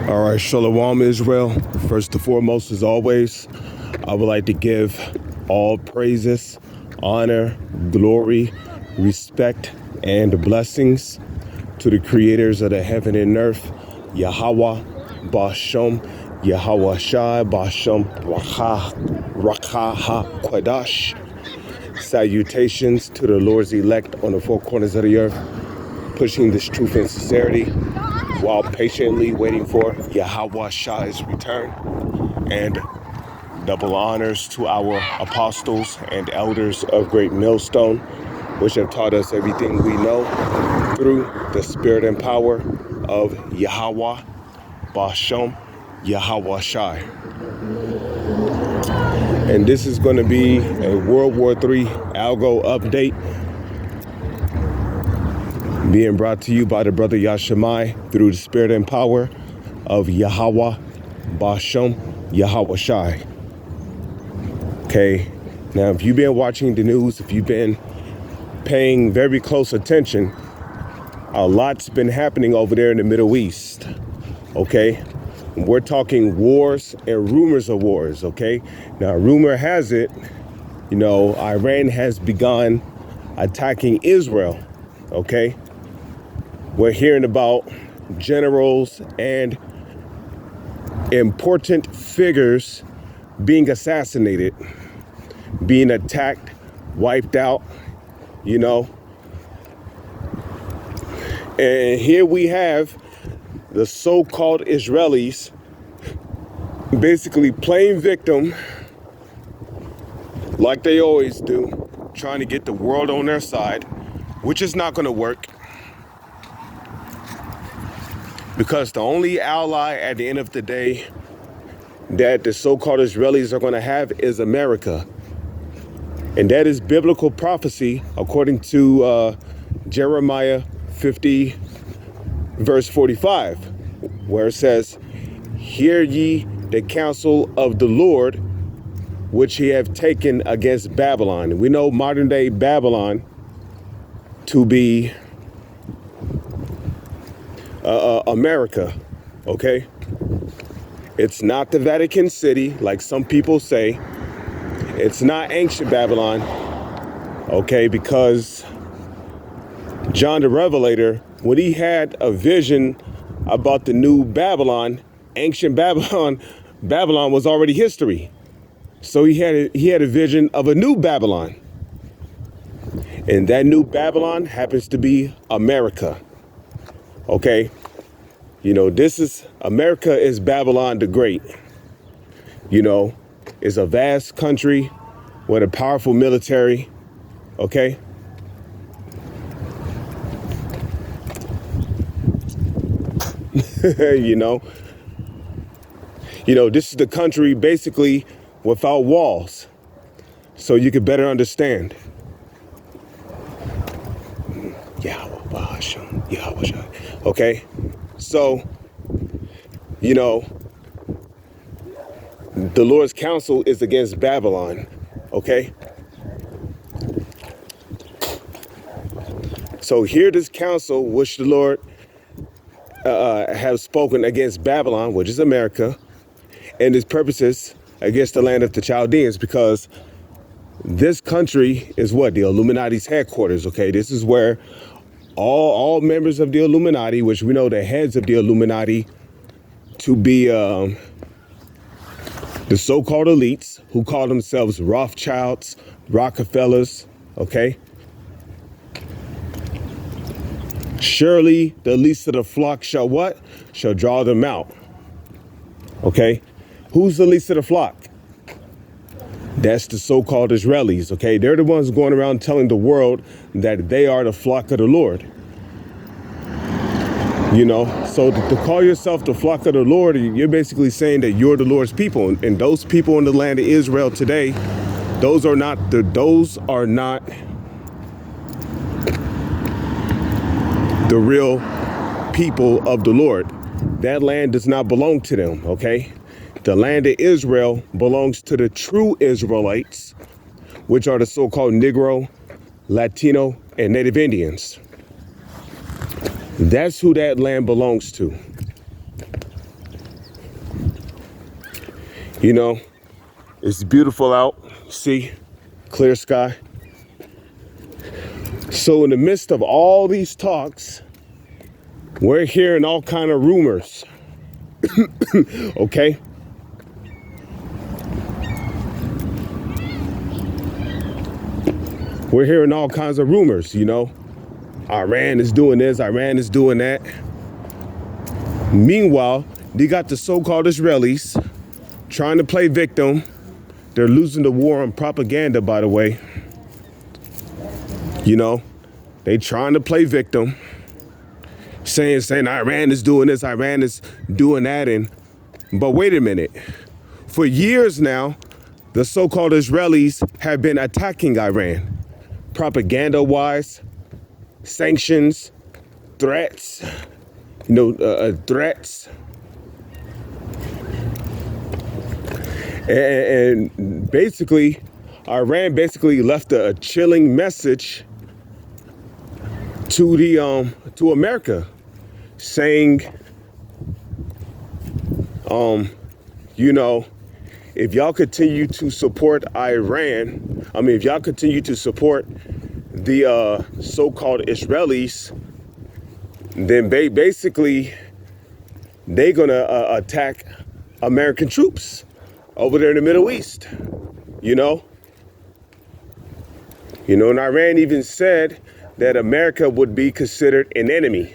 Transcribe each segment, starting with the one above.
All right, Shalom Israel. First and foremost, as always, I would like to give all praises, honor, glory, respect, and blessings to the creators of the heaven and earth, Yahweh, Bashem, Yahweh Shai, Bashem, Rakah HaKodash. Salutations to the Lord's elect on the four corners of the earth, pushing this truth and sincerity while patiently waiting for Yahweh Shai's return. And double honors to our apostles and elders of Great Millstone, which have taught us everything we know through the spirit and power of Yahweh, Bashem, Yahweh Shai. And this is going to be a World War III algo update being brought to you by the brother Yashimai through the spirit and power of Yahweh, Bashem, Yahweh Shai. Okay, now if you've been watching the news, if you've been paying very close attention, a lot's been happening over there in the Middle East. Okay, we're talking wars and rumors of wars. Okay, now rumor has it, Iran has begun attacking Israel. Okay, we're hearing about generals and important figures being assassinated, being attacked, wiped out, And here we have the so-called Israelis basically playing victim like they always do, trying to get the world on their side, which is not going to work. Because the only ally at the end of the day that the so-called Israelis are going to have is America. And that is biblical prophecy according to Jeremiah 50, verse 45, where it says, "Hear ye the counsel of the Lord, which he have taken against Babylon." We know modern day Babylon to be America, okay? It's not the Vatican City, like some people say. It's not ancient Babylon, okay? Because John the Revelator, when he had a vision about the new Babylon, ancient Babylon, Babylon was already history. So he had a vision of a new Babylon. And that new Babylon happens to be America. Okay, America is Babylon the Great. It's a vast country with a powerful military. Okay. This is the country basically without walls, so you could better understand. Okay, so, the Lord's counsel is against Babylon, okay? So hear this counsel which the Lord have spoken against Babylon, which is America, and his purposes against the land of the Chaldeans, because this country is what? The Illuminati's headquarters, okay? This is where all members of the Illuminati, which we know the heads of the Illuminati to be the so-called elites who call themselves Rothschilds, Rockefellers, okay? Surely the least of the flock shall what? Shall draw them out. Okay? Who's the least of the flock? That's the so-called Israelis, okay? They're the ones going around telling the world that they are the flock of the Lord. So to call yourself the flock of the Lord, you're basically saying that you're the Lord's people. And those people in the land of Israel today, those are not the real people of the Lord. That land does not belong to them, okay? The land of Israel belongs to the true Israelites, which are the so-called Negro, Latino, and Native Indians. That's who that land belongs to. You know, it's beautiful out. See, clear sky. So in the midst of all these talks, we're hearing all kind of rumors. Okay? We're hearing all kinds of rumors, you know. Iran is doing this, Iran is doing that. Meanwhile, they got the so-called Israelis trying to play victim. They're losing the war on propaganda, by the way. You know, they trying to play victim, saying Iran is doing this, Iran is doing that. But wait a minute. For years now, the so-called Israelis have been attacking Iran, propaganda-wise, sanctions, threats, threats. And basically, Iran basically left a chilling message to America, saying, if y'all continue to support Iran, if y'all continue to support the so-called Israelis, then basically they're gonna attack American troops over there in the Middle East. And Iran even said that America would be considered an enemy.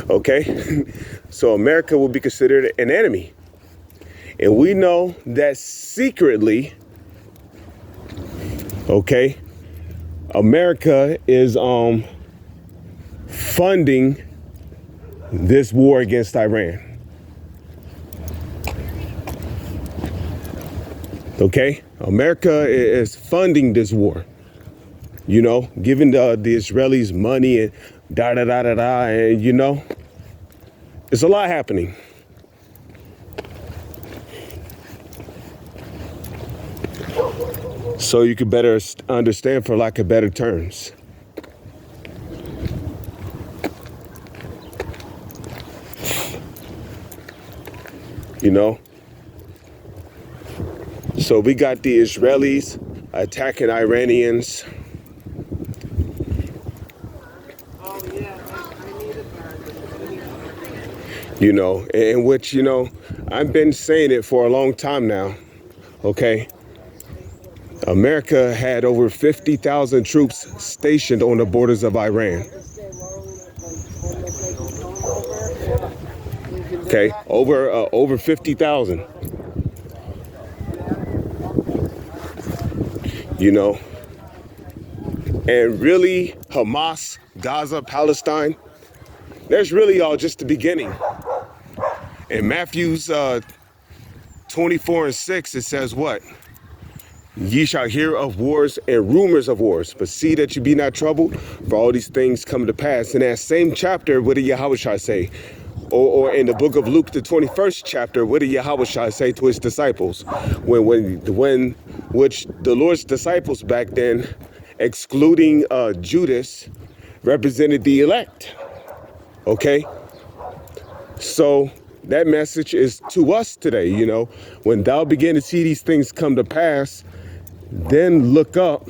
Okay, so America will be considered an enemy. And we know that secretly, okay, America is funding this war against Iran. Okay, America is funding this war, giving the Israelis money and and it's a lot happening. So you could better understand, for lack of better terms. So we got the Israelis attacking Iranians. In which, I've been saying it for a long time now, okay? America had over 50,000 troops stationed on the borders of Iran. Okay, over 50,000. And really, Hamas, Gaza, Palestine, that's really all just the beginning. In Matthew's 24:6, it says what? Ye shall hear of wars and rumors of wars, but see that you be not troubled, for all these things come to pass. In that same chapter, what did Yahushua say? Or in the book of Luke, the 21st chapter, what did Yahushua say to his disciples? Which the Lord's disciples back then, excluding Judas, represented the elect. Okay? So that message is to us today, when thou begin to see these things come to pass, then look up,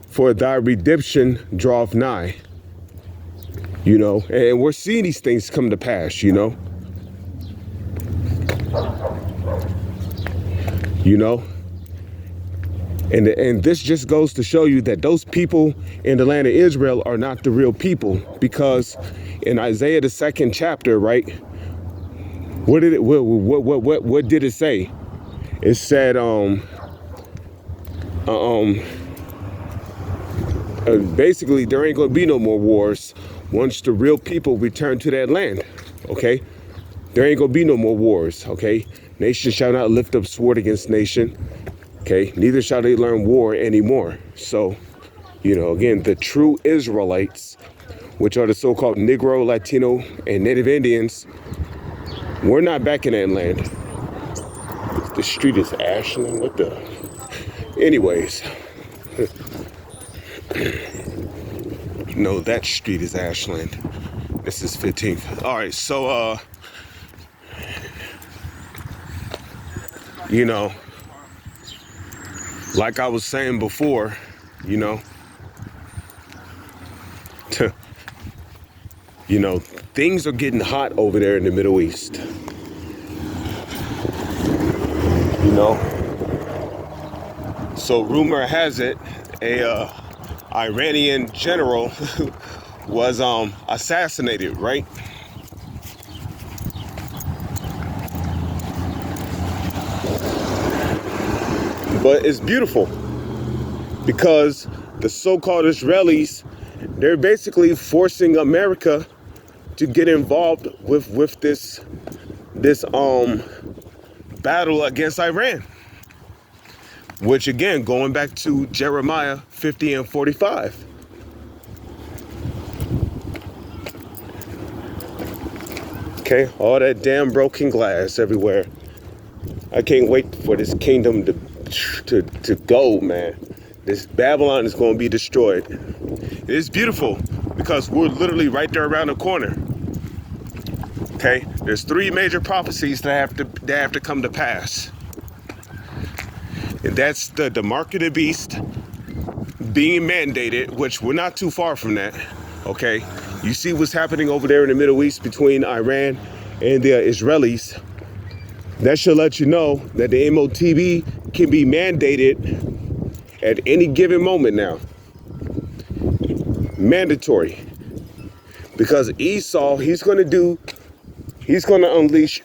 for thy redemption draweth nigh. And we're seeing these things come to pass, And this just goes to show you that those people in the land of Israel are not the real people, because in Isaiah the 2nd chapter, right? What did it say? It said basically there ain't gonna be no more wars once the real people return to that land. Okay, there ain't gonna be no more wars. Okay, nation shall not lift up sword against nation. Okay, neither shall they learn war anymore. So, again, the true Israelites, which are the so-called Negro, Latino, and Native Indians, we're not back in that land. The street is Ashland. What the? Anyways, no, that street is Ashland. This is 15th. All right, so you know, like I was saying before, you know, things are getting hot over there in the Middle East. You know, so rumor has it, a Iranian general was assassinated, right? But it's beautiful because the so-called Israelis, they're basically forcing America to get involved with this battle against Iran. Which again, going back to Jeremiah 50 and 45. Okay, all that damn broken glass everywhere. I can't wait for this kingdom to go, man. This Babylon is going to be destroyed. It's beautiful because we're literally right there around the corner. Okay, there's 3 major prophecies that have to come to pass. And that's the mark of the beast being mandated, which we're not too far from that. Okay, you see what's happening over there in the Middle East between Iran and the Israelis. That should let you know that the MOTB can be mandated at any given moment now. Mandatory. Because Esau, he's going to unleash,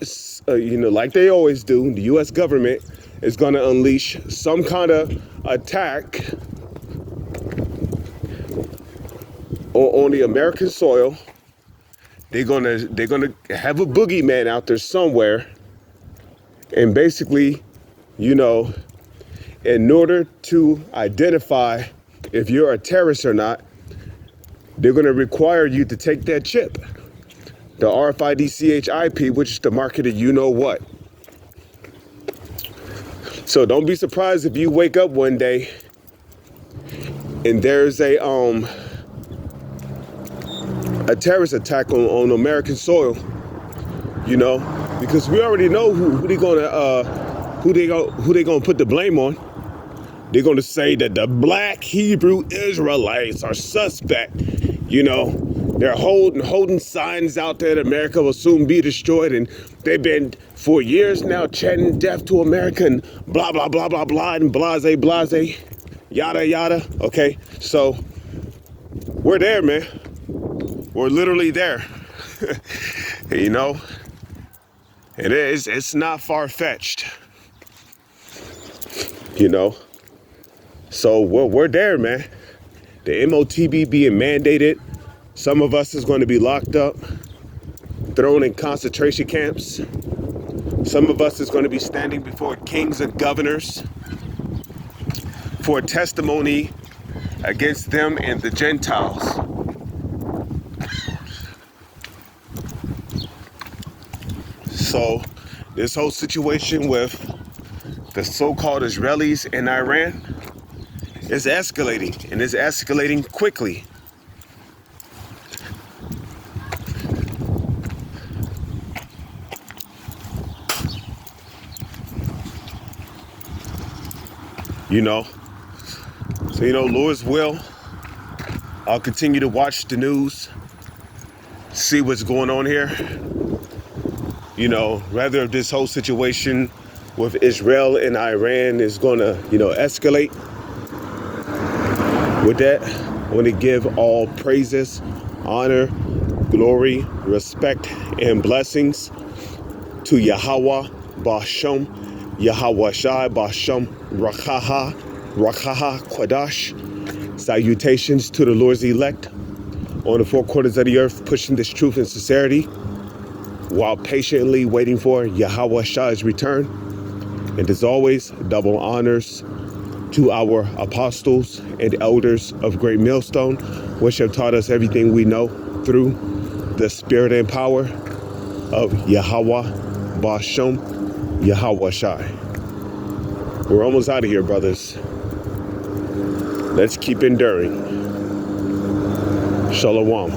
like they always do, the U.S. government is going to unleash some kind of attack on the American soil. They're gonna have a boogeyman out there somewhere, and basically, in order to identify if you're a terrorist or not, they're gonna require you to take that chip, the RFID CHIP, which is the market of you know what. So don't be surprised if you wake up one day and there's a terrorist attack on American soil, because we already know who they gonna put the blame on. They're gonna say that the black Hebrew Israelites are suspect. They're holding signs out there that America will soon be destroyed, and they've been for years now chanting death to America and blah blah blah blah blah and blase blase, yada yada. Okay, so we're there, man. We're literally there. It's not far-fetched. So we're there, man. The MOTB being mandated. Some of us is going to be locked up, thrown in concentration camps. Some of us is going to be standing before kings and governors for testimony against them and the Gentiles. So this whole situation with the so-called Israelis and Iran is escalating, and it's escalating quickly. So Lord's will, I'll continue to watch the news, see what's going on here. Rather if this whole situation with Israel and Iran is going to, escalate. With that, I want to give all praises, honor, glory, respect, and blessings to Yahweh, Bashem, Yahweh Shai, Bashem, Rakaha, Quadash. Salutations to the Lord's elect on the 4 quarters of the earth, pushing this truth and sincerity while patiently waiting for Yahweh Shai's return. And as always, double honors to our apostles and elders of Great Millstone, which have taught us everything we know through the spirit and power of Yahweh Bashem, Yahweh Shai. We're almost out of here, brothers. Let's keep enduring. Shalom.